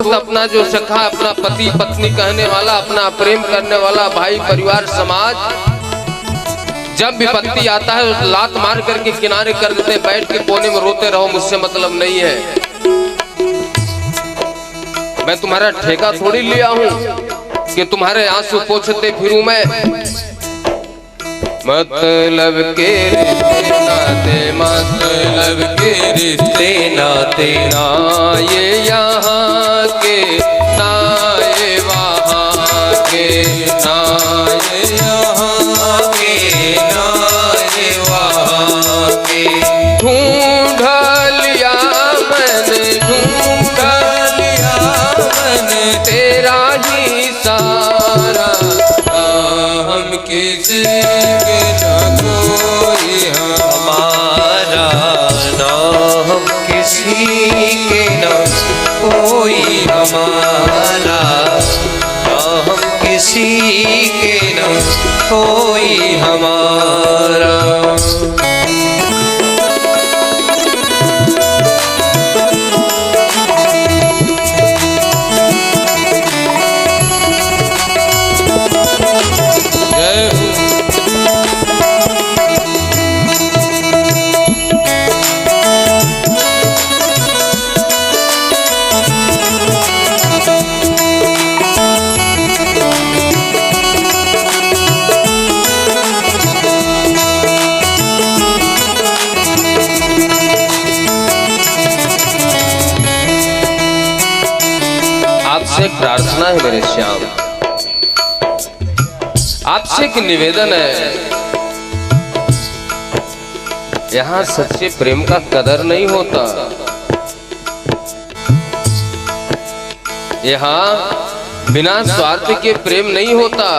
दोस्त, अपना जो सखा, अपना पति पत्नी कहने वाला, अपना प्रेम करने वाला, भाई परिवार समाज, जब विपत्ति आता है लात मार करके किनारे कर देते, बैठ के कोने में रोते रहो, मुझसे मतलब नहीं है। मैं तुम्हारा ठेका थोड़ी लिया हूं कि तुम्हारे आंसू पोंछते फिरूं मैं। मतलब के रिश्ते नाते, मतलब के रिश्ते नाते, ना ये यहाँ के ना ये वहाँ के, ना ये यहाँ के ना ये वहाँ के। ढूंढ लिया मैंने, ढूंढ लिया मैंने तेरा ही सारा, हम किसी के ना कोई हमारा, ना हम किसी के ना कोई हमारा, ना हम किसी के ना कोई हमारा। आपसे एक प्रार्थना है मेरे श्याम, आपसे एक निवेदन है। यहाँ सच्चे प्रेम का कदर नहीं होता, यहाँ बिना स्वार्थ के प्रेम नहीं होता।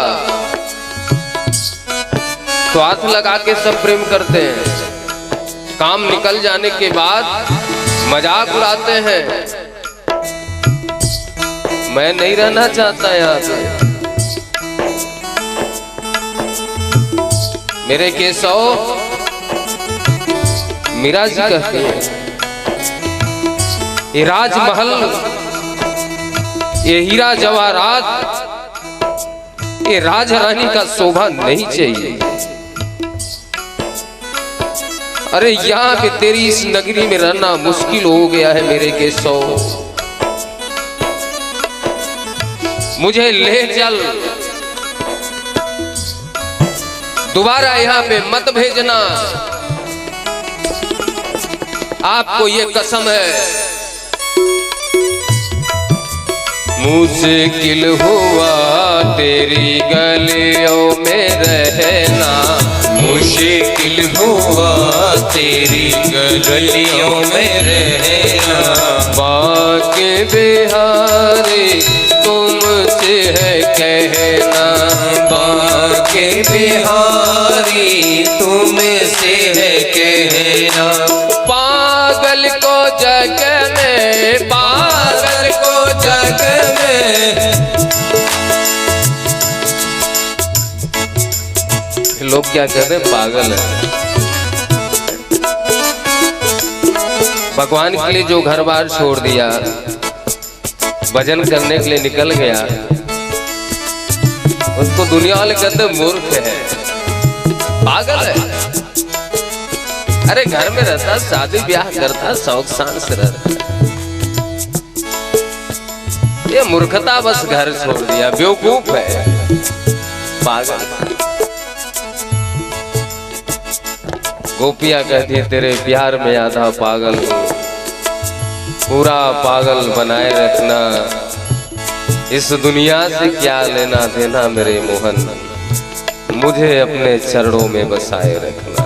स्वार्थ लगा के सब प्रेम करते हैं, काम निकल जाने के बाद मजाक उड़ाते हैं। मैं नहीं रहना चाहता यहाँ पे। मेरे केशव, मीरा जी कहती है, ये राजमहल, ये हीरा जवाहरात, ये राजा रानी का शोभा नहीं चाहिए। अरे यहाँ पे तेरी इस नगरी में रहना मुश्किल हो गया है मेरे केशव। मुझे ले चल, दोबारा यहाँ पे मत भेजना। आपको ये कसम है। मुश्किल हुआ तेरी गलियों में रहना, मुश्किल हुआ तेरी गलियों में रहना। बाके बिहारी तुमसे है कहना, बाके बिहारी तुमसे है कहना। पागल को जग में, पागल को जग में। लोग क्या कहते हैं, पागल है। भगवान के लिए जो घर बार छोड़ दिया, भजन करने के लिए निकल गया, उसको दुनिया वाले कहते मूर्ख है, पागल है। अरे घर में रहता, शादी ब्याह करता, शौक शान से रहता। ये मूर्खता, बस घर छोड़ दिया, बेवकूफ है, पागल। गोपियां कहती है तेरे प्यार में आधा पागल हूँ, पूरा पागल बनाए रखना। इस दुनिया से क्या लेना देना मेरे मोहन, मुझे अपने चरणों में बसाए रखना।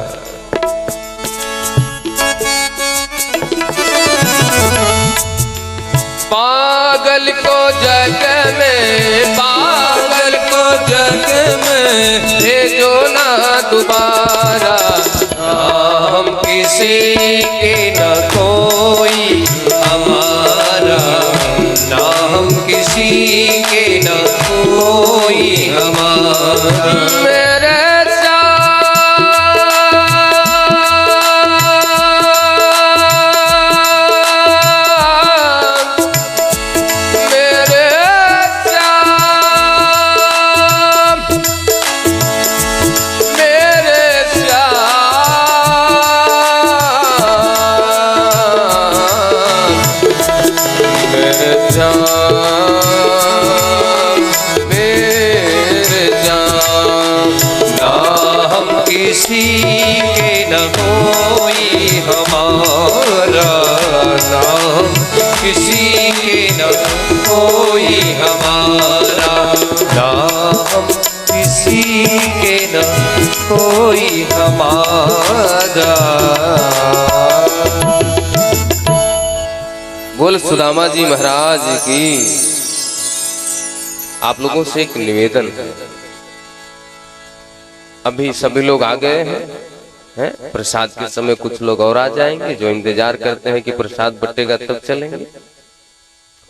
पागल को जग में, पागल को जग में भेजो ना दोबारा। हम किसी के न कोई हमारा, ना हम किसी के न कोई हमारा। मेरे मेरे जान, ना हम किसी के न कोई हमारा, ना हम किसी के न कोई हमारा, ना हम किसी के न कोई हमारा। बोल सुदामा जी महाराज की। आप लोगों से एक निवेदन है, अभी सभी लोग आ गए हैं प्रसाद के समय कुछ लोग और आ जाएंगे जो इंतजार करते हैं कि प्रसाद बटेगा तब चलेंगे।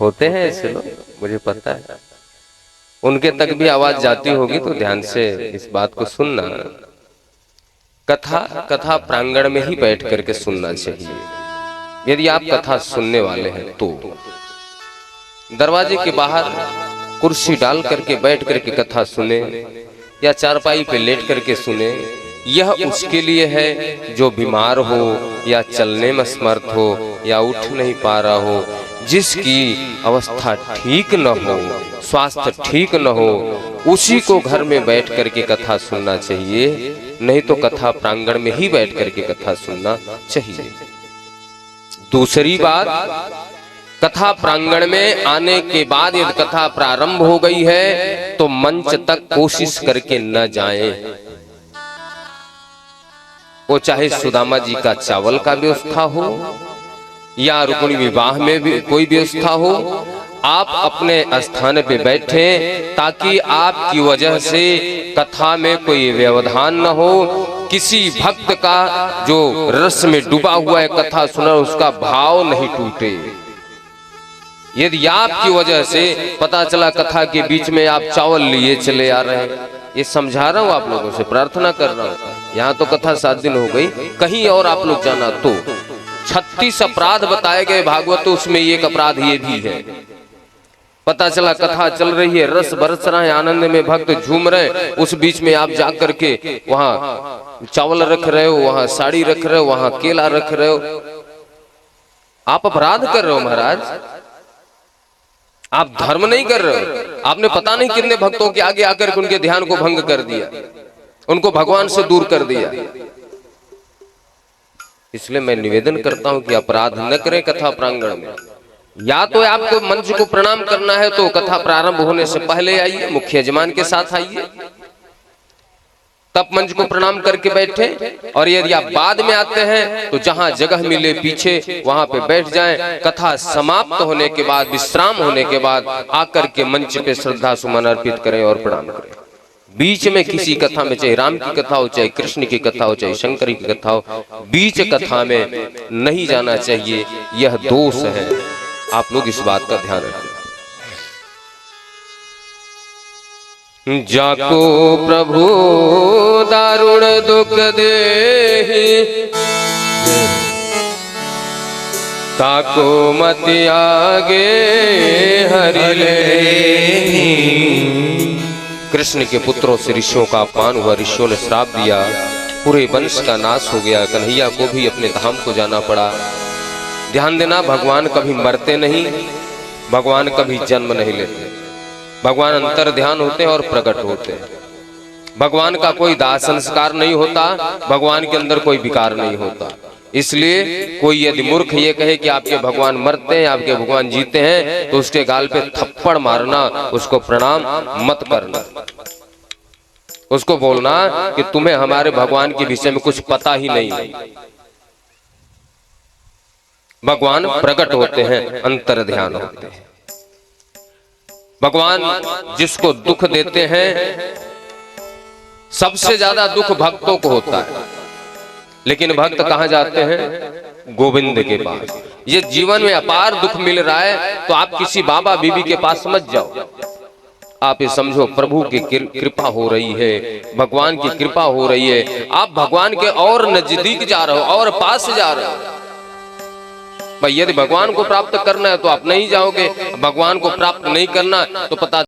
होते हैं ऐसे लोग, मुझे पता है। उनके तक भी आवाज जाती होगी तो ध्यान से इस बात को सुनना। कथा प्रांगण में ही बैठ करके सुनना चाहिए। यदि आप कथा सुनने वाले हैं तो दरवाजे के बाहर कुर्सी डाल करके बैठ करके कथा सुने या चारपाई पे लेट करके सुने। यह उसके लिए है जो बीमार हो या चलने में असमर्थ हो या उठ नहीं पा रहा हो, जिसकी अवस्था ठीक न हो, स्वास्थ्य ठीक न हो, उसी को घर में बैठ करके कथा सुनना चाहिए। नहीं तो कथा प्रांगण में ही बैठ करके कथा सुनना चाहिए। दूसरी बात, कथा प्रांगण में आने के बाद यदि कथा प्रारंभ हो गई है तो मंच तक कोशिश करके न जाएं। वो चाहे सुदामा जी का चावल का व्यवस्था हो या रुक्मिणी विवाह में भी कोई व्यवस्था हो, आप अपने स्थान पे बैठे ताकि आपकी वजह से कथा में कोई व्यवधान न हो। किसी भक्त का जो रस में डूबा हुआ है कथा सुना, उसका भाव नहीं टूटे। यदि आपकी वजह से पता चला कथा के बीच में आप चावल लिए चले आ रहे हैं, ये समझा रहा हूं आप लोगों से, प्रार्थना कर रहा हूं। यहाँ तो कथा 7 दिन हो गई, कहीं और आप लोग जाना तो 36 अपराध बताए गए भागवत, उसमें एक अपराध ये भी है। पता चला कथा चल रही है, रस बरस रहा है, आनंद में भक्त झूम रहे, उस बीच में आप जा करके वहां चावल रख रहे हो, वहां साड़ी रख रहे हो, वहां केला रख रहे हो। आप अपराध कर रहे हो महाराज, आप धर्म नहीं कर रहे हो। आपने पता नहीं कितने भक्तों के आगे आकर के उनके ध्यान को भंग कर दिया, उनको भगवान से दूर कर दिया। इसलिए मैं निवेदन करता हूं कि अपराध न करें कथा प्रांगण में। या तो आपको मंच को प्रणाम करना है तो कथा प्रारंभ होने से पहले आइए, मुख्य यजमान के साथ आइए, तब मंच को प्रणाम करके बैठे। और यदि आप बाद में आते हैं तो जहां जगह मिले पीछे वहां पे बैठ जाएं। कथा समाप्त होने के बाद, विश्राम होने के बाद आकर के मंच पे श्रद्धा सुमन अर्पित करें और प्रणाम करें। बीच में किसी कथा में, चाहे राम की कथा हो, चाहे कृष्ण की कथा हो, चाहे शंकर की कथा हो, बीच कथा में नहीं जाना चाहिए। यह दोष है, आप लोग इस बात का ध्यान रखें। जाको प्रभु दारुण दुख देहि, ताको मति आगे हरि लेहि। कृष्ण के पुत्रों से ऋषियों का अपमान हुआ, ऋषियों ने श्राप दिया, पूरे वंश का नाश हो गया। कन्हैया को भी अपने धाम को जाना पड़ा। ध्यान देना, भगवान कभी मरते नहीं, भगवान कभी जन्म नहीं लेते। भगवान अंतर ध्यान होते हैं और प्रकट होते हैं। भगवान का कोई दाह संस्कार नहीं होता, भगवान के अंदर कोई विकार नहीं होता। इसलिए कोई यदि मूर्ख ये कहे कि आपके भगवान मरते हैं, आपके भगवान जीते हैं, तो उसके गाल पे थप्पड़ मारना, उसको प्रणाम मत करना। उसको बोलना कि तुम्हें हमारे भगवान के विषय में कुछ पता ही नहीं है। भगवान प्रकट होते हैं, अंतर ध्यान होते हैं। भगवान जिसको दुख देते हैं, सबसे ज्यादा दुख भक्तों को होता है, लेकिन भक्त कहां जाते हैं? गोविंद के पास। ये जीवन में अपार दुख मिल रहा है तो आप किसी बाबा बीबी के पास मत जाओ। आप ये समझो प्रभु की कृपा हो रही है, भगवान की कृपा हो रही है, आप भगवान के और नजदीक जा रहे हो और पास जा रहे हो। भाई यदि भगवान को प्राप्त करना है तो आप नहीं जाओगे, भगवान को प्राप्त नहीं करना तो पता